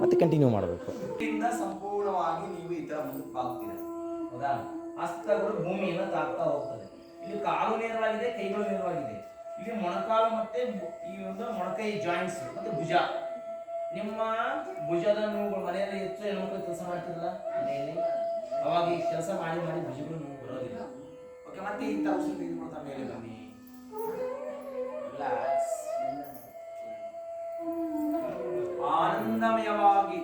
ಮತ್ತೆ ಕಂಟಿನ್ಯೂ ಮಾಡಬೇಕು. ಇಲ್ಲಿಂದ ಸಂಪೂರ್ಣವಾಗಿ ನೀವು ಈ ತರ ಮುಂದಕ್ಕೆ ಬಾಗ್ತೀರ. ಹೌದಾ? ಹಸ್ತಗಳು ಭೂಮಿಯನ್ನು ತಾಕ್ತಾ ಹೋಗ್ತದೆ. ಇಲ್ಲಿ ಕಾಲು ನೇರವಾಗಿದೆ, ಕೈಗಳು ನೇರವಾಗಿದೆ. ಇಲ್ಲಿ ಮೊಣಕಾಲು ಮತ್ತೆ ಈ ಒಂದು ಮೊಣಕೈ ಜಾಯಿಂಟ್ಸ್ ಮತ್ತೆ ಭುಜ. ನಿಮ್ಮ ಭುಜದ ನೋವುಗಳು ಮನೆಯಲ್ಲಿ ಹೆಚ್ಚು ಹೆಣ್ಮಕ್ಳು ಕೆಲಸ ಮಾಡ್ತಿರಲ್ಲ ಮನೆಯಲ್ಲಿ, ಅವಾಗ ಈ ಕೆಲಸ ಮಾಡಿ ಮಾಡಿ ಭುಜಗಳು ನೋವು ಬರೋದಿಲ್ಲ. ಓಕೆ, ಮತ್ತೆ ಈ ತರ ತೆಗೆದುಕೊಳ್ತಾ ಮೇಲೆ ಬನ್ನಿ. ರಿಲ್ಯಾಕ್ಸ್. ಆನಂದಮಯವಾಗಿ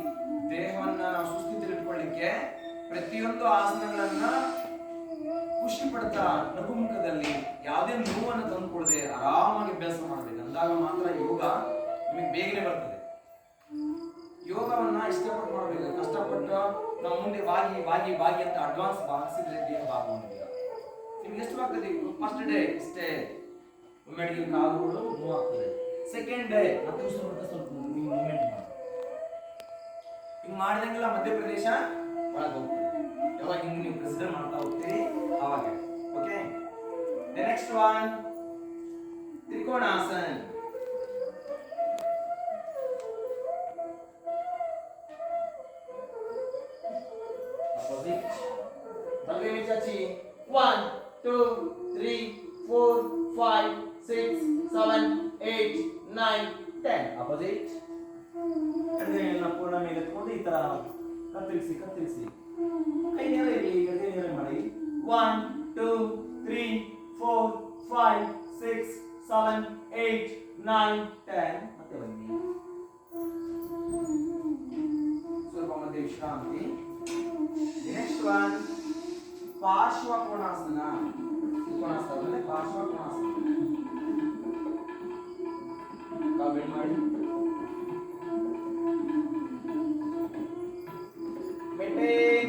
ದೇಹವನ್ನ ನಾವು ಸುಸ್ಥಿತಿಲಿಟ್ಕೊಳ್ಳಿಕ್ಕೆ ಪ್ರತಿಯೊಂದು ಆಸನಗಳನ್ನ ಖುಷಿ ಪಡ್ತಾ ನಗುಮುಖದಲ್ಲಿ ಯಾವುದೇ ನೋವನ್ನು ತಂದುಕೊಡದೆ ಆರಾಮಾಗಿ ಅಭ್ಯಾಸ ಮಾಡಬೇಕು. ಅಂದಾಗ ಮಾತ್ರ ಯೋಗ ನಿಮಗೆ ಬೇಗನೆ ಬರ್ತದೆ. ಯೋಗವನ್ನ ಇಷ್ಟಪಟ್ಟು ಮಾಡಬೇಕು. ಕಷ್ಟಪಟ್ಟು ನಾವು ಮುಂದೆ ಬಾಗಿ ಬಾಗಿ ಬಾಗಿ ಅಂತ ಅಡ್ವಾನ್ಸ್ ಬಾಗಿಸಿದ್ರೆ ದೇಹ ಬಾಗುವಂತಿಲ್ಲ. ನಿಮ್ಗೆ ಎಷ್ಟು ಆಗ್ತದೆ? ಫಸ್ಟ್ ಡೇ ಇಷ್ಟೇ ಒಮ್ಮೆಡಿಗೆ ಕಾಲುಗಳು ಮೂವ್ ಆಗ್ತದೆ. ಸೆಕೆಂಡ್ ಡೇ ಮತ್ತೆ ಉಸಿರು ಬಿಡ್ತಾ ಸ್ವಲ್ಪ ಮೂವ್ಮೆಂಟ್ ಮಾಡಿ. ಹಿಂಗೆ ಮಾಡಿದಂಗೆಲ್ಲ ಮಧ್ಯಪ್ರದೇಶ ಒಳಗೆ ಹೋಗ್ತದೆ. ಯಾವಾಗ ಹಿಂಗೆ ನೀವು ಕನ್ಸಿಡರ್ ಮಾಡ್ತಾ ಹೋಗ್ತೀರಿ ಅವಾಗ. Okay, next one trikonasana. ಬಲಗೈ ಚಾಚಿ. 1 2 3 4 5 6 7 8 9 10. ಅಪೋಸಿಟ್. ಎಡಗೈಯನ್ನು ಪೂರ್ಣ ಮೇಲೆ ಎತ್ಕೊಂಡು ಈ ತರ ಕತ್ತರಿಸಿ ಕತ್ತರಿಸಿ ಕೈ ನೇರ ಇರಲಿ. ಎಡಗೈ ನೇರ ಮಾಡಿ. 1 2 3 4 5 6 7 8 9 10. ಮತ್ತೆ ಬನ್ನಿ. ಸ್ವಲ್ಪ ಮಧ್ಯೆ ವಿಶ್ರಾಂತಿ. ನೆಕ್ಸ್ಟ್ ಒನ್ ಪಾರ್ಶ್ವ ಕೋಣಾಸನ. ಕೋಣಾಸನ ಅಂದ್ರೆ ಪಾರ್ಶ್ವ ಕೋಣಾಸನ. ಕಾಲ್ ಮಾಡಿ. maintain.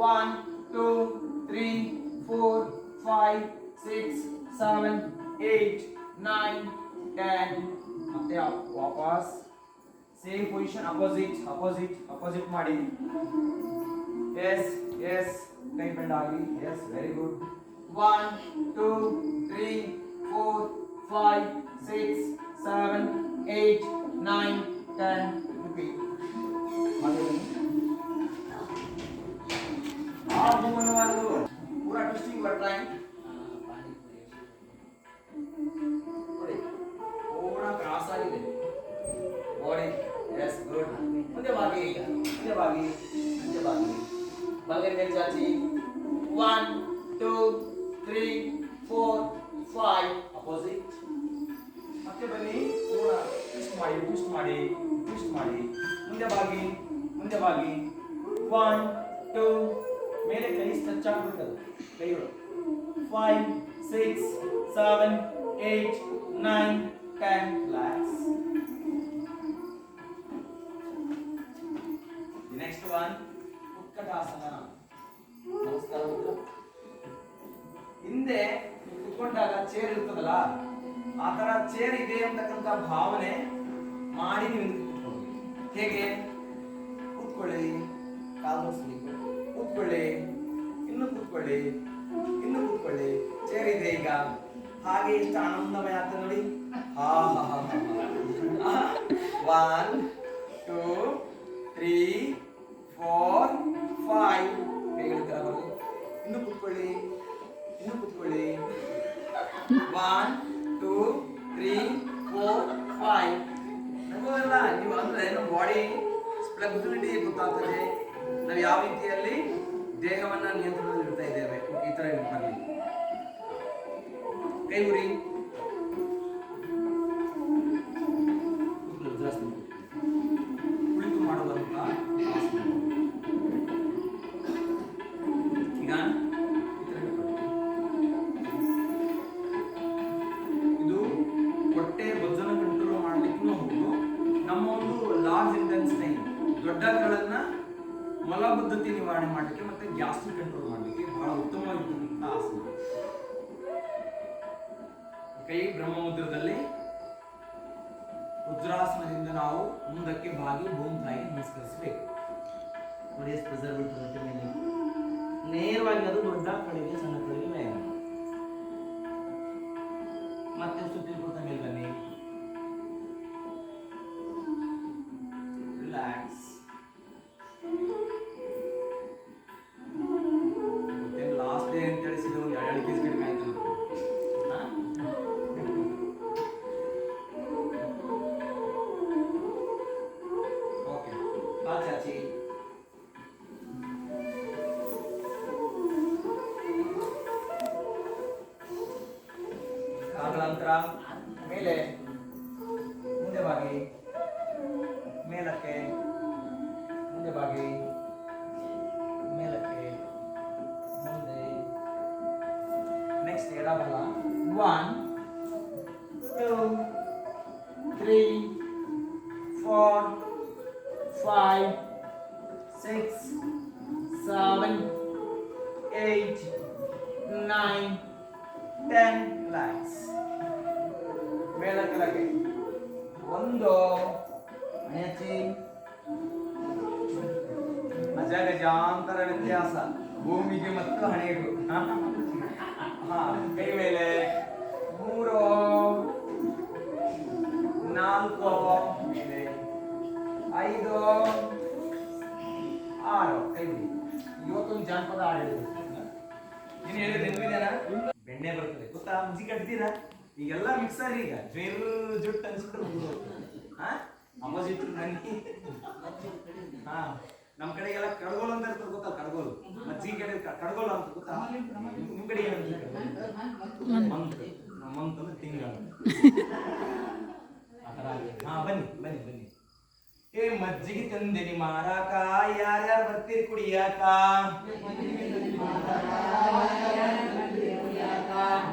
1 2 3 4 5 6 7 8 9 10. ಮತ್ತೆ ವಾಪಸ್ ಸೇಮ್ ಪೊಸಿಷನ್. ಅಪೋಸಿಟ್ ಮಾಡಿ. ಎಸ್ ಕೈ ಬೆಂಡ್ ಆಗಿ. Yes, very good. 1 2 3 4 5 6 7 8 9 10. ರಿಪೀಟ್. पूरा ट्विस्टिंग कर रहे हैं. पूरा क्रॉस आಗಿದೆ बॉडी. Yes, good. ಮುಂದೆ ಬಾಗಿ ಬಲಗೈ ಮೇಲೆ ಚಾಚಿ. 1 2 3 4 5. ಅಪೋಸಿಟ್. ಮತ್ತೆ ಬನ್ನಿ. ಪೂರ ಟ್ವಿಸ್ಟ್ ಮಾಡಿ. ಮುಂದೆ ಬಾಗಿ. 1 2 ಮೇಲೆ ಕೈ ಟಚ್ ಆಗ್ಬಿಡ್ತದೆ ಕೈಗಳು. 5 6 7 8 9 10. ರಿಲ್ಯಾಕ್ಸ್. Next one utkatasana. ನಮಸ್ಕಾರ. ಹಿಂದೆ ಕುತ್ಕೊಂಡಾಗ ಚೇರ್ ಇರ್ತದಲ್ಲ, ಆ ತರ ಚೇರ್ ಇದೆ ಅಂತಕ್ಕಂಥ ಭಾವನೆ ಮಾಡಿ ನೀವು ಕೂತ್ಕೊಳ್ಳಿ. ಹೇಗೆ? ಕೂತ್ಕೊಳ್ಳಿ, ಕಾಲು ಸ್ಲೀಪು. ಕೂತ್ಕೊಳ್ಳಿ, ಇನ್ನು ಕೂತ್ಕೊಳ್ಳಿ. ಚೇರ್ ಇದೆ ಈಗ. ಹಾಗೆ ಎಷ್ಟು ಆನಂದಮಯ ಆಗ್ತದೆ ನೋಡಿ. 1 2 3 4 5. ಕೈಗಳು ತರ ಬರಲಿ. ಇನ್ನು ಕೂತ್ಕೊಳ್ಳಿ. 1 2 3 4 5. ನಗೋಲ್ಲ ನೀವು ಅಂದ್ರೆ ನಮ್ಮ ಬಾಡಿ ಫ್ಲೆಕ್ಸಿಬಿಲಿಟಿ ಗೊತ್ತಾಗ್ತದೆ. ನಾವು ಯಾವ ರೀತಿಯಲ್ಲಿ ದೇಹವನ್ನ ನಿಯಂತ್ರಣದಲ್ಲಿ ಇಡ್ತಾ ಇದ್ದೇವೆ. ಈ ತರ ಬರಲಿ. ಕೈ ಉರಿ. ಕುಳಿತು ಮಾಡುವಂತ ಆಸನ. ಈಗ ಇದು ಹೊಟ್ಟೆ ಬೊಜ್ಜನ್ನು ಕಂಟ್ರೋಲ್ ಮಾಡ್ಲಿಕ್ಕೂ ಹೌದು. ನಮ್ಮ ಒಂದು ಲಾರ್ಜ್ ಇಂಟೆನ್ಸಿಟಿ ದೊಡ್ಡಗಳನ್ನ ಮಲಬದ್ಧತೆ ನಿವಾರಣೆ ಮಾಡಲಿಕ್ಕೆ ಮತ್ತೆ ಗ್ಯಾಸ್ಟ್ರಿಕ್ ಕಂಟ್ರೋಲ್ ಮಾಡಲಿಕ್ಕೆ ಬಹಳ ಉತ್ತಮವಾಗಿರ್ತಕ್ಕಂಥ ಆಸನ. ಕೈ ಬ್ರಹ್ಮಮುದ್ರದಲ್ಲಿ ವಜ್ರಾಸನದಿಂದ ನಾವು ಮುಂದಕ್ಕೆ ಬಾಗಿ ಭೂಮಿ ತಾಯಿಗೆ ನಮಸ್ಕರಿಸಬೇಕು. ನೋಡಿ ಎಷ್ಟು ಪ್ರೆಸರ್ ಬೀಳ್ತದೆ ಮೇಲೆ. ನೇರವಾಗಿ ಅದು ದೊಡ್ಡ ಕಡೆಗೆ ಸಣ್ಣ ಕಡೆಗೆ ಮೇಲೆ. ಮತ್ತೆ ಸುತ್ತಿನ ಮೇಲೆ ಬನ್ನಿ. ರಿಲ್ಯಾಕ್ಸ್. ಕಾಲು ಚಾಚಿ. ಕಾಲುಗಳ ಅಂತರ ಮೇಲೆ, ಮುಂದೆ ಬಾಗಿ, ಮೇಲಕ್ಕೆ, ಮುಂದೆ ಬಾಗಿ, ಮೇಲಕ್ಕೆ, ಮುಂದೆ. ನೆಕ್ಸ್ಟ್ ಎಡಬಲ. 1 2 3 4 5 6 7 8 9 10 ಲ್ಯಾಕ್ಸ್. ಮೇಲ ಕೆಳಗೆ ಒಂದು ಹಣೆಯಚ್ಚಿ. ಅಜಗಜಾಂತರ ವ್ಯತ್ಯಾಸ ಭೂಮಿಗೆ ಮತ್ತು ಹಣೆಗೂ. ಕೈ ಮೇಲೆ 3 4 ಮೇಲೆ 5 6 ಕೈ ಬಿಡಿ. ಇವತ್ತೊಂದು ಜಾನಪದ ಆಡಿದ್ರು. ನೀನು ಹೇಳಿದ ನೆನಪಿದೆನಾ? ಬೆಣ್ಣೆ ಬರ್ತದೆ ಗೊತ್ತಾ? ಮುಜಿ ಕಟ್ತೀರಾ? ಈಗೆಲ್ಲ ಮಿಕ್ಸರ್ ಈಗ ಬೇರು ಜುಟ್ಟು ಅನ್ಸ್ಬಿಟ್ರೆ ಅಪೋಸಿಟ್ ನನ್ನಿ. ನಮ್ಮ ಕಡೆಗೆಲ್ಲ ಕಡ್ಗೋಲು ಅಂತ ಇರ್ತದೆ ಗೊತ್ತಾ? ಕಡ್ಗೋಲು. ಮಜ್ಜಿಗೆ ಕಡೆ ಕಡ್ಗೋಲು ಅಂತ ಗೊತ್ತಾ? ನಿಮ್ ಕಡೆ ಮಂತ್ ಅಂದ್ರೆ ತಿಂಗಳು. ಬನ್ನಿ ಬನ್ನಿ ಬನ್ನಿ. ಏ ಮಜ್ಜಿಗೆ ತಂದೆನಿ ಮಾರಾಕ, ಯಾರ್ಯಾರು ಬರ್ತೀರಿ ಕುಡಿಯಾಕ?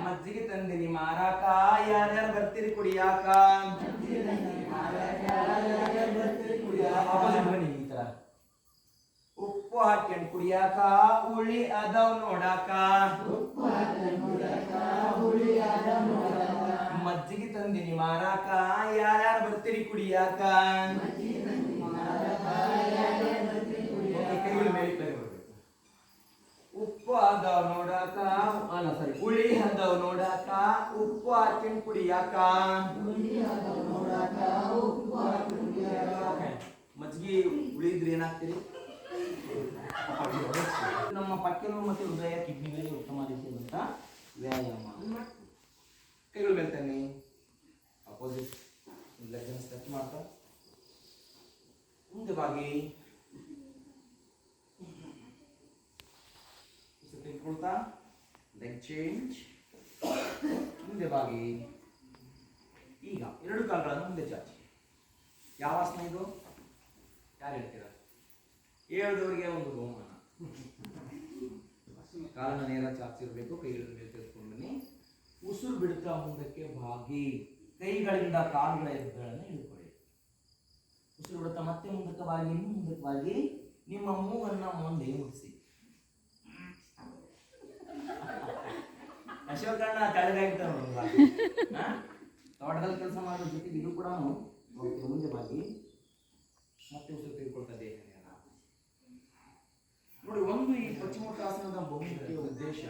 ಮಜ್ಜಿಗೆ ತಂದಿನಿ ಮಾರಾಕ, ಯಾರ್ಯಾರು ಬರ್ತೀರಿ ಕುಡಿಯಾಕ? ಆಪೋಸಿಟ್ ಬನ್ನಿ ಈ ತರ. ಉಪ್ಪು ಹಾಕ್ಯಂಡ್ ಕುಡಿಯಾಕ, ಹುಳಿ ಅದಾವ್ ನೋಡಾಕ. ಮಜ್ಜಿಗೆ ತಂದಿನಿ ಮಾರಾಕ, ಯಾರ್ಯಾರು ಬರ್ತೀರಿ ಕುಡಿಯಾಕ? ಕೈಗಳು ಮೇಲೆ ಉಪ್ಪು ಅದಾವ್ ನೋಡಾಕ, ಅಲ್ಲ ಸರಿ, ಹುಳಿ ಅದಾವ್ ನೋಡಾಕ, ಉಪ್ಪು ಹಾಕ್ಯಂಡ್ ಕುಡಿಯಾಕ. ಮಜ್ಜಿಗೆ ಹುಳಿ ಇದ್ರೆ ಏನಾಗ್ತೀರಿ? ನಮ್ಮ ಪಕ್ಕೆನೂ ಮತ್ತೆ ಹೃದಯ ಕಿಡ್ನಿಗಳಿಗೆ ಉತ್ತಮ ರೀತಿಯಾದಂತ ವ್ಯಾಯಾಮ. ಕೈಗಳು ಮೇಲೆ ತನ್ನಿ. ಅಪೋಸಿಟ್ ಲೆಗ್ಸ್ ಟಚ್ ಮಾಡ್ತಾ ಮುಂದೆ ಬಾಗಿ ತಿಳ್ಕೊಳ್ತಾ ಲೆಗ್ ಚೇಂಜ್. ಮುಂದೆ ಬಾಗಿ. ಈಗ ಎರಡು ಕಾಲುಗಳನ್ನು ಮುಂದೆ ಚಾಚಿ. ಯಾವ ಆಸನ ಇದು? ಯಾರು ಹೇಳ್ತೀರಾ? ಹೇಳಿದವರಿಗೆ ಒಂದು ಬಹುಮಾನ. ಕಾಲನ್ನ ನೇರ ಚಾಚಿರ್ಬೇಕು. ಕೈಗಳ ಮೇಲೆ ತೆಗೆದುಕೊಂಡು ಬನ್ನಿ. ಉಸಿರು ಬಿಡ್ತಾ ಮುಂದಕ್ಕೆ ಬಾಗಿ. ಕೈಗಳಿಂದ ಕಾಲುಗಳ ಎತ್ತುಗಳನ್ನು ಹಿಡ್ಕೊಳ್ಳಿ. ಉಸಿರು ಬಿಡುತ್ತಾ ಮತ್ತೆ ಮುಂದಕ್ಕೆ ಬಾಗಿ, ಇನ್ನೂ ಮುಂದಕ್ಕೆ ಬಾಗಿ. ನಿಮ್ಮ ಮೂಗನ್ನ ಮುಂದೆ ಮುಗಿಸಿ. ಅಶೋಕಣ್ಣ ತಳಗಾಗ್ತಾವ ತೋಟದಲ್ಲಿ ಕೆಲಸ ಮಾಡೋ ಜೊತೆಗೆ ಇದು ಕೂಡ ಮುಂದೆ ಬಾಗಿ ಮತ್ತೆ ಉಸಿರು ತೆಗೆದುಕೊಳ್ತಾ ದೇಹ ನೋಡಿ. ಒಂದು ಈ ಪಶ್ಚಿಮೋತ್ತಾಸನದ ಬಹುಮುಖ್ಯ ಉದ್ದೇಶ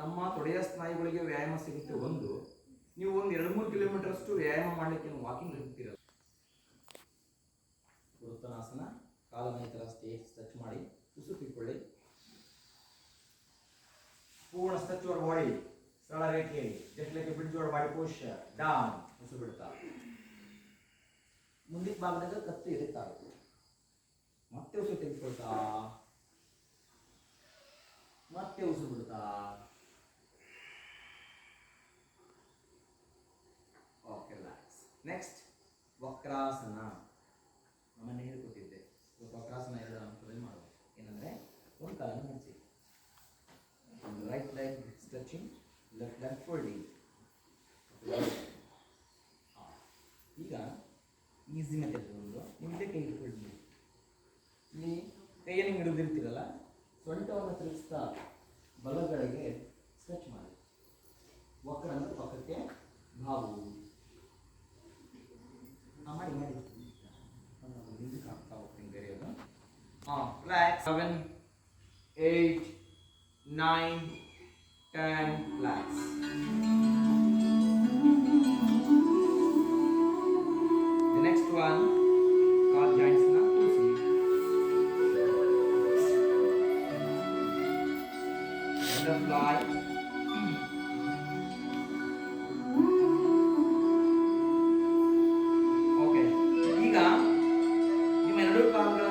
ನಮ್ಮ ತೊಡೆಯ ಸ್ನಾಯುಗಳಿಗೆ ವ್ಯಾಯಾಮ ಸಿಗುತ್ತೆ. ಒಂದು ನೀವು ಒಂದು 2-3 ಕಿಲೋಮೀಟರ್ ಅಷ್ಟು ವ್ಯಾಯಾಮ ಮಾಡಲಿಕ್ಕೆ ವಾಕಿಂಗ್ ಹೋಗ್ತೀರ. ಪುರುತ್ತನಾಸನ. ಕಾಲನ್ನ ಈ ತರ ಸ್ಟೇಜ್ ಟಚ್ ಮಾಡಿ ಉಸಿರು ತೆಗೆದುಕೊಳ್ಳಿ. ಪೂರ್ಣ ಸ್ಟ್ರೆಚ್ ಯುವರ್ ಬಾಡಿ. ಸರಳ ರೇಖೆಯಲ್ಲಿ just like A bridge your body posture down. ಉಸಿರು ಬಿಡ್ತಾ ಮುಂದಿನ ಭಾಗದಾಗ ಕತ್ತು ಎದುತ್ತಾಗುತ್ತೆ. ಮತ್ತೆ ಉಸಿರು ತೆಗೆದುಕೊಳ್ತಾ ಮತ್ತೆ ಉಸಿರು ಬಿಡ್ತಾ. Okay relax. ನೆಕ್ಸ್ಟ್ ವಕ್ರಾಸನ. ನಮ್ಮನ್ನು ಹೇಳ್ಕೊಟ್ಟಿದ್ದೆ. ವಕ್ರಾಸನ 2 ಹಂತದಲ್ಲಿ ಮಾಡಬೇಕು. ಏನಂದ್ರೆ ಒಂದು ಕಾಲನ್ನು ನಡೆಸಿ, right leg stretching, left leg folding. ಈಗ ಈಸಿ ಮೆಥಡ್ ಒಂದು. ನಿಮ್ಮದೇ ಕೈ ಹಿಡ್ಕೊಳ್ತೀವಿ. ಇಲ್ಲಿ ಕೈಯನ್ನು ಹಿಡಿದಿರ್ತೀರಲ್ಲ, ಸೊಂಟವನ್ನು ತಿರುಗಿಸ್ತಾ ಬಲಗಳಿಗೆ ಸ್ಟ್ರೆಚ್ ಮಾಡಿ. ವಕ್ರ ಅಂದ್ರೆ ಪಕ್ಕಕ್ಕೆ ಬಾವು ಮಾಡಿ ಮಾಡಿ ಹಿಂದಕ್ಕೆ ಹಾಕ್ತಾ ಹೋಗ್ತೀನಿ. ಬೇರೆಯದು relax. 7 8 9 10 relax. The next one, calf joints na pussy. Butterfly. Okay. ಈಗ ನಿಮ್ಮ ಎರಡು ಕಾಲುಗಳ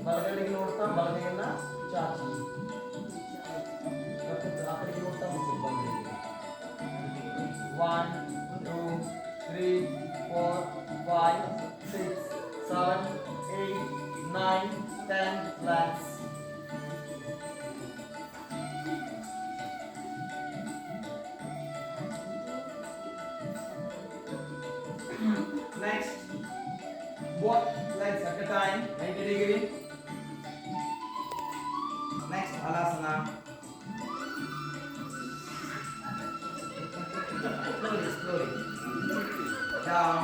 ಬಲಗಡೆಗೆ ನೋಡ್ತಾ ಬಲಗೈಯನ್ನ ಚಾಚಿ, ಆ ಕಡೆಗೆ ನೋಡ್ತಾ ಮುಟ್ಟು ಬಲಗಡೆಗೆ. 1 2 3 4 5 6 7 8 9 10 relax. Next, both legs at a time, 90 degree. Next, halasana. Slowly. Down.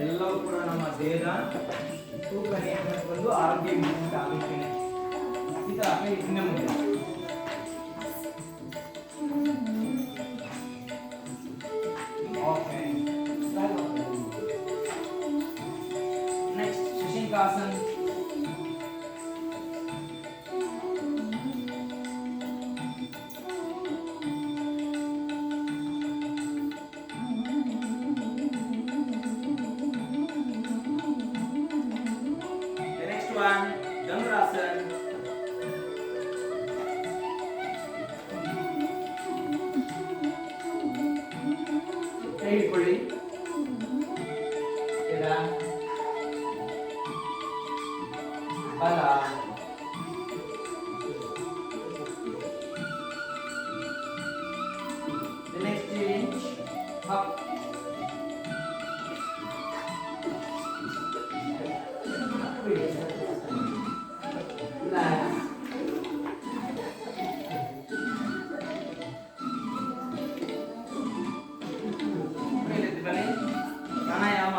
ಎಲ್ಲವೂ ಕೂಡ ನಮ್ಮ ದೇಹದ ತೂಕ ನಿಯಂತ್ರಣಕ್ಕೆ ಬಂದು ಆರೋಗ್ಯ ಆಗುತ್ತೆ. ಈ ತರ ಇನ್ನ ಮುಂದೆ okay. Next, Shashankasan. Dhanurasan. ಕೈ ಹಿಡ್ಕೊಳ್ಳಿ. ಎಡ ಬಲ the next change up. ಪ್ರಾಣಾಯಾಮ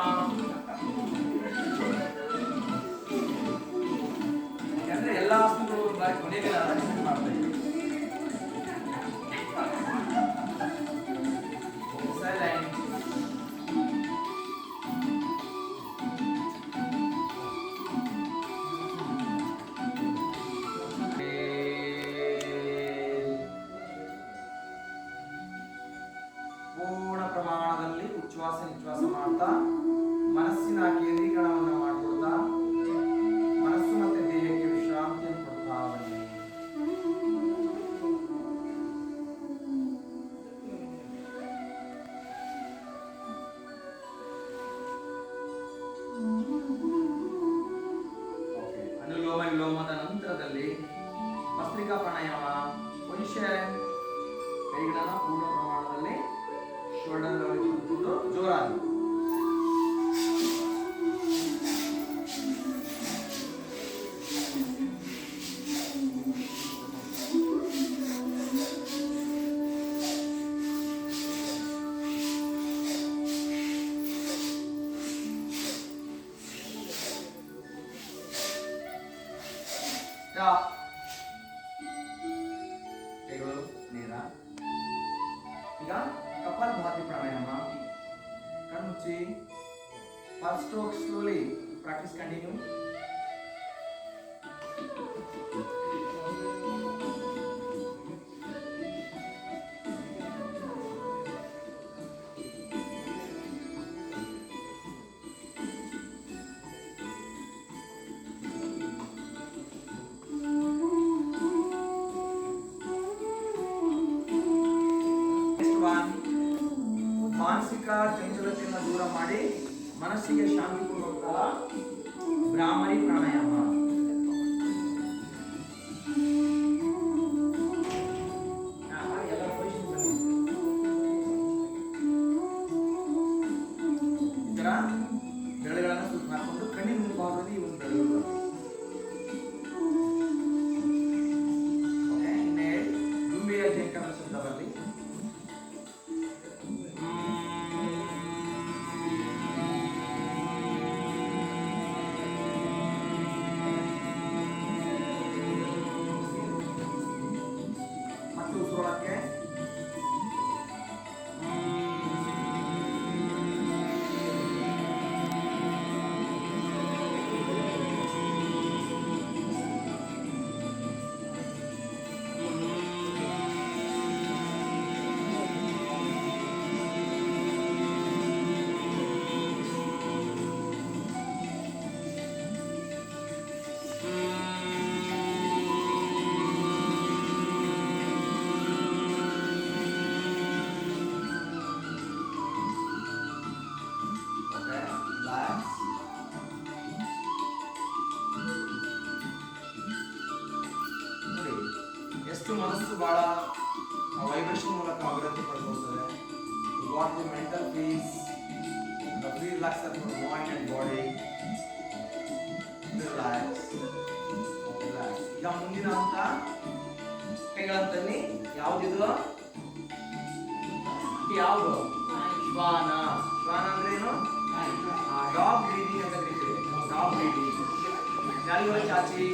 ಯಾಕಂದ್ರೆ ಎಲ್ಲ ಆಸನಗಳು ಕೊನೆಗೆ ಮಾಡ್ತಾ ಇದ್ದೀವಿ. ಸೈಲೆಂಟ್. ಪೂರ್ಣ ಪ್ರಮಾಣದಲ್ಲಿ ಉಚ್ಛ್ವಾಸ ನಿಶ್ವಾಸ ಮಾಡ್ತಾ ಮನಸ್ಸಿನ ಕೇಂದ್ರೀಕರಣವನ್ನು ಮಾಡಿಕೊಡ್ತಾ ಮನಸ್ಸು ಮತ್ತೆ ದೇಹಕ್ಕೆ ವಿಶ್ರಾಂತಿಯನ್ನು ಕೊಡ್ತಾ ಬನ್ನಿ. ಅನುಲೋಮ ವಿಲೋಮದ ನಂತರದಲ್ಲಿ ಭಸ್ತ್ರಿಕಾ ಪ್ರಾಣಾಯಾಮ. ಪೊಸಿಷನ್, ಕೈಗಳನ್ನ ಪೂರ್ಣ ಪ್ರಮಾಣದಲ್ಲಿ ಶೋಲ್ಡರ್ ಇಟ್ಕೊಂಡು ಜೋರಾಗಿ ಕೈಗಳು ನೇರ. ಈಗ ಕಪಾಲಭಾತಿ ಪ್ರಾಣಾಯಾಮ. ಕಣ್ಮುಚ್ಚಿ. per stroke slowly. Practice continue. ಮಾನಸಿಕ ಚಂಚಲತೆಯನ್ನು ದೂರ ಮಾಡಿ ಮನಸ್ಸಿಗೆ ಶಾಂತಿ ಕೊಡುವಂತಹ ಭ್ರಾಮರಿ ಪ್ರಾಣಾಯಾಮ. ಈ ತರ ಬೆರಳುಗಳನ್ನು ಸುತ್ತ ಹಾಕೊಂಡು ಕಣ್ಣಿನ ಮುಂಭಾಗದಲ್ಲಿ ಈ ಒಂದು ಬೆರಳು. ಇನ್ನೇ ದುಂಬಿಯ ಜೇಂಕರ ಶಬ್ದ ಬರಲಿ. ಬಹಳ ವೈಬ್ರೇಷನ್ ಮೂಲಕ ಅಭಿವೃದ್ಧಿ ಪಡ್ಕೊಳ್ತದೆ. You got the mental peace, free relax of your mind and body. Relax relax. ಈಗ ಮುಂದಿನ ಹಂತ ಕೈಗಳಂತಲ್ಲಿ ಯಾವ್ದಿದು? ಯಾವುದು? ಶ್ವಾನ. ಶ್ವಾನ ಅಂದ್ರೆ ಏನು? ಡಾಗ್ ಬ್ರೀದಿಂಗ್ ಅಂತ ಕರೀತೀವಿ. Dog breathing. ಯಾರಿಗೂ ಚಾಚಿ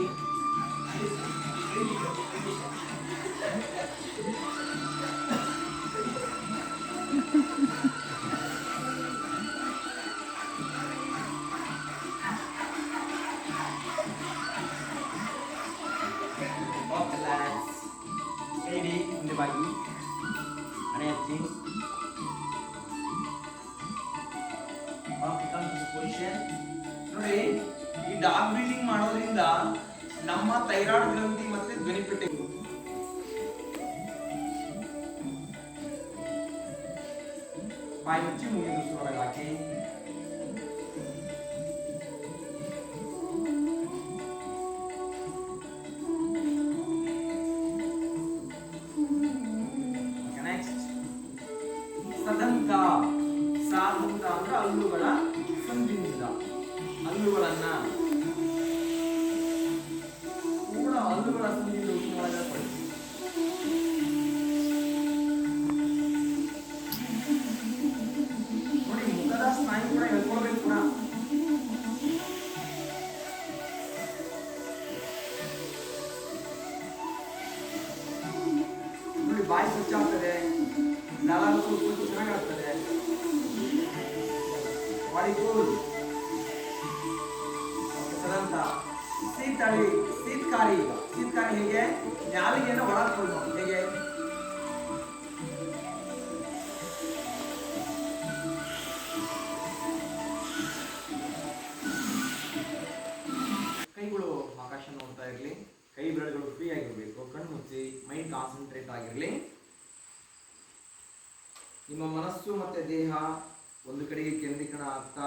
ಮುಂದೆ ಬಾಗಿ ಹಣೆ ಹಚ್ಚಿ ಪೊಸಿಷನ್ ನೋಡಿ. ಈ ಡಾಗ್ ಬ್ರೀದಿಂಗ್ ಮಾಡೋದ್ರಿಂದ ನಮ್ಮ ಥೈರಾಯ್ಡ್ ಗ್ರಂಥಿ ಮತ್ತೆ ಧ್ವನಿಪೆಟ್ಟೆ ಬಾಯಿ ಮುಚ್ಚಿ ಮೂಗಿನ ಹೊರಗೆ ಹಾಕಿ ಸದಂತ. ಸಾದಂತ ಅಂದ್ರೆ ಹಲ್ಲುಗಳ ಸಂಧಿಯಿಂದ ಹಲ್ಲುಗಳನ್ನ ಕೂಡ ಹಲ್ಲುಗಳ ಸಂಧಿಯಿಂದ ಒಳಗಡೆ ಪಡಿಸಿ. ನೋಡಿ ಮುಖದ ಸ್ನಾಯು ಕೂಡ ಹೇಳ್ಕೊಳ್ಬೇಕು ಕೂಡ. ನೋಡಿ ಬಾಯಿ ಸ್ವಚ್ಛ ಆಗ್ತದೆ, ಚೆನ್ನಾಗಾಗ್ತದೆ. Body cool. ಸದಂತ. ಶೀತಳಿ ಶೀತಕಾರಿ. ಶೀತಕಾರಿ ಹೇಗೆ? ನಾಲಿಗೆಯನ್ನು ಒಳಕೊಂಡು ಹೇಗೆ? ಕೈಗಳು ಆಕಾಶ ನೋಡ್ತಾ ಇರಲಿ, ಕೈ ಬೆರಳುಗಳು ಫ್ರೀ ಆಗಿರ್ಬೇಕು, ಕಣ್ಣು ಮುಚ್ಚಿ ಮೈಂಡ್ ಕಾನ್ಸಂಟ್ರೇಟ್ ಆಗಿರಲಿ. ನಿಮ್ಮ ಮನಸ್ಸು ಮತ್ತೆ ದೇಹ ಒಂದು ಕಡೆಗೆ ಕೇಂದ್ರೀಕರಣ ಆಗ್ತಾ